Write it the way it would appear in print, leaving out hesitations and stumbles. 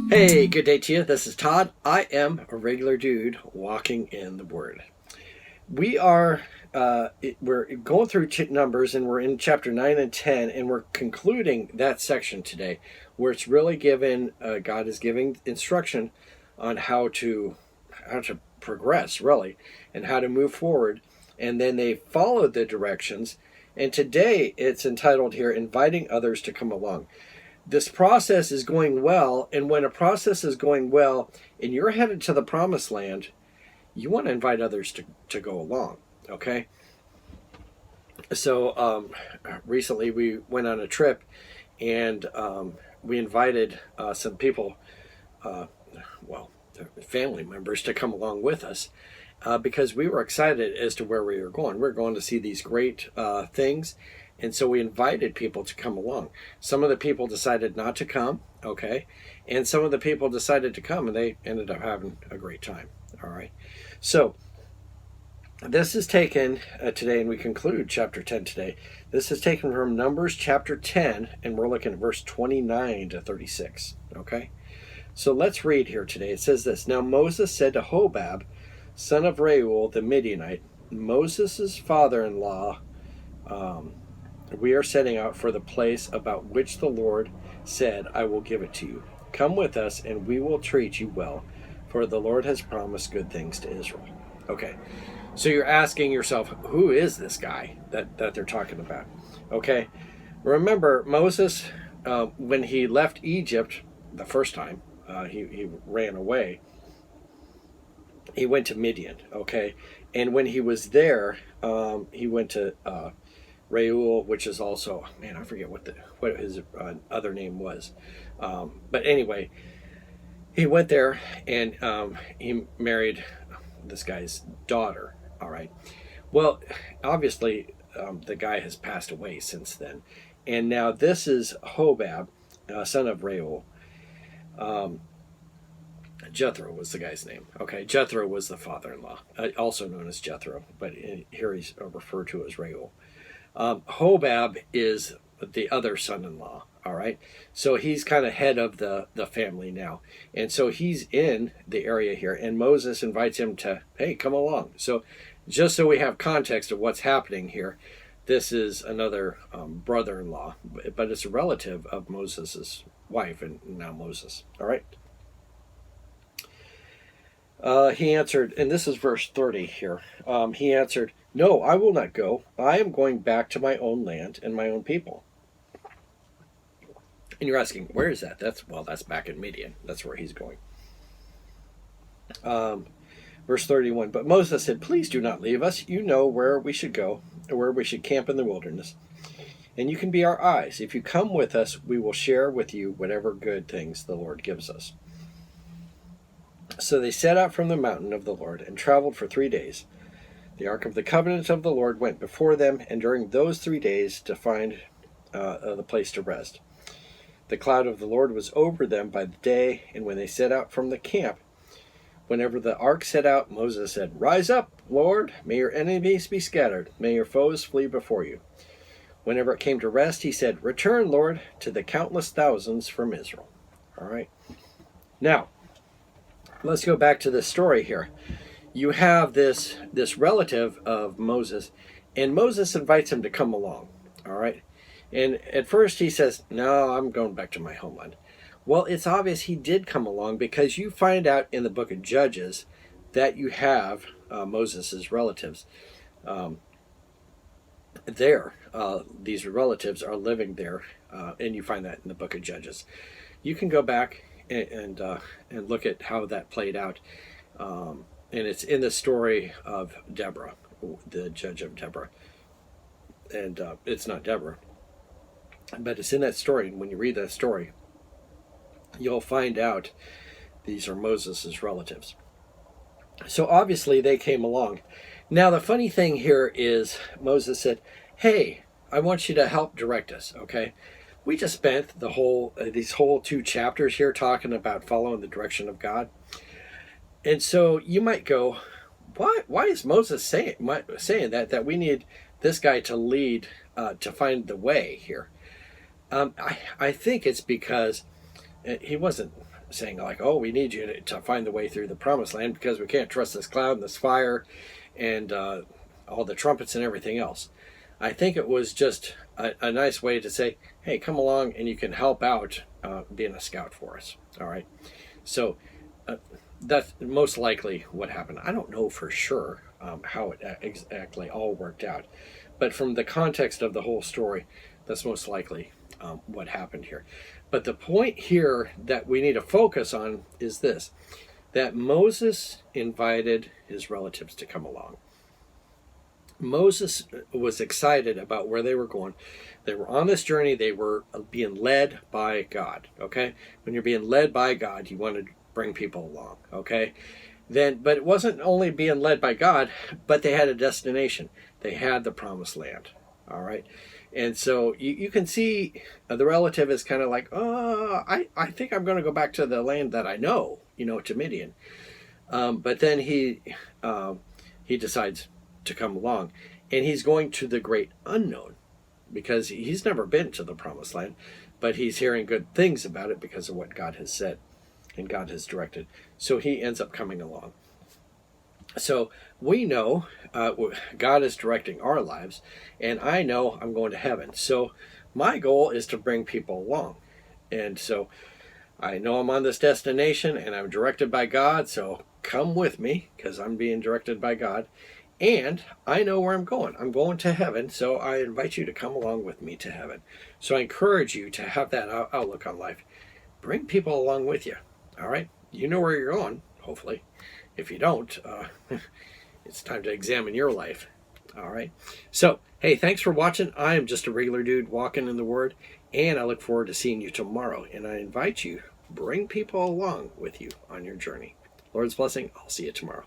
Hey, good day to you. This is Todd. I am a regular dude walking in the Word. We are we're going through Numbers, and we're in chapter 9 and 10, and we're concluding that section today, where it's really given God is giving instruction on how to progress, really, and how to move forward. And then they followed the directions. And today it's entitled here, Inviting Others to Come Along. This process is going well, and when a process is going well and you're headed to the promised land, you want to invite others to go along. Okay, so recently we went on a trip, and we invited some people, well, family members, to come along with us, because we were excited as to where we were going. We're going to see these great things, and so we invited people to come along. Some of the people decided not to come, okay, and some of the people decided to come, and they ended up having a great time. All right, so this is taken today, and we conclude chapter 10 today. This is taken from Numbers chapter 10, and we're looking at verse 29 to 36, okay? So let's read here today. It says this: Now Moses said to Hobab, son of Reuel the Midianite, Moses' father-in-law, we are setting out for the place about which the Lord said, I will give it to you. Come with us, and we will treat you well, for the Lord has promised good things to Israel. Okay, so you're asking yourself, who is this guy that they're talking about? Okay, remember Moses, when he left Egypt the first time, he ran away. He went to Midian, okay? And when he was there, he went to Reuel, which is also, man, I forget what his other name was. But anyway, he went there, and he married this guy's daughter, all right? Well, obviously, the guy has passed away since then. And now this is Hobab, son of Reuel. Jethro was the guy's name. Okay, Jethro was the father-in-law, also known as Jethro, but here he's referred to as Reuel. Hobab is the other son-in-law, all right? So he's kind of head of the family now. And so he's in the area here, and Moses invites him to, hey, come along. So just so we have context of what's happening here, this is another brother-in-law, but it's a relative of Moses' wife, and now Moses, all right? He answered, and this is verse 30 here. He answered, No, I will not go. I am going back to my own land and my own people. And you're asking, where is that? That's back in Midian. That's where he's going. Verse 31, But Moses said, Please do not leave us. You know where we should go, or where we should camp in the wilderness. And you can be our eyes. If you come with us, we will share with you whatever good things the Lord gives us. So they set out from the mountain of the Lord and traveled for 3 days. The ark of the covenant of the Lord went before them, and during those 3 days to find the place to rest. The cloud of the Lord was over them by the day, and when they set out from the camp, whenever the ark set out, Moses said, Rise up, Lord, may your enemies be scattered, may your foes flee before you. Whenever it came to rest, he said, Return, Lord, to the countless thousands from Israel. All right. Now, let's go back to this story here. You have this relative of Moses, and Moses invites him to come along, all right? And at first he says, No, I'm going back to my homeland. Well, it's obvious he did come along, because you find out in the book of Judges that you have Moses' relatives there. These relatives are living there, and you find that in the book of Judges. You can go back and look at how that played out. And it's in the story of Deborah, the judge of Deborah. And it's not Deborah, but it's in that story. And when you read that story, you'll find out these are Moses' relatives. So obviously they came along. Now the funny thing here is Moses said, Hey, I want you to help direct us, okay? We just spent these whole 2 chapters here talking about following the direction of God. And so you might go, why is Moses saying that we need this guy to lead, to find the way here? I think it's because he wasn't saying like, oh, we need you to find the way through the promised land because we can't trust this cloud and this fire and all the trumpets and everything else. I think it was just a nice way to say, hey, come along and you can help out being a scout for us. All right. So that's most likely what happened. I don't know for sure how it exactly all worked out. But from the context of the whole story, that's most likely what happened here. But the point here that we need to focus on is this, that Moses invited his relatives to come along. Moses was excited about where they were going. They were on this journey. They were being led by God. Okay? When you're being led by God, you want to bring people along. Okay? But it wasn't only being led by God, but they had a destination. They had the promised land. All right? And so you can see the relative is kind of like, I think I'm going to go back to the land that I know, to Midian. But then he decides to come along, and he's going to the great unknown because he's never been to the promised land, but he's hearing good things about it because of what God has said and God has directed. So he ends up coming along. So we know God is directing our lives, and I know I'm going to heaven. So my goal is to bring people along. And so I know I'm on this destination and I'm directed by God, so come with me because I'm being directed by God. And I know where I'm going. I'm going to heaven, so I invite you to come along with me to heaven. So I encourage you to have that outlook on life. Bring people along with you, all right? You know where you're going, hopefully. If you don't, it's time to examine your life, all right? So, hey, thanks for watching. I am just a regular dude walking in the Word, and I look forward to seeing you tomorrow. And I invite you, bring people along with you on your journey. Lord's blessing. I'll see you tomorrow.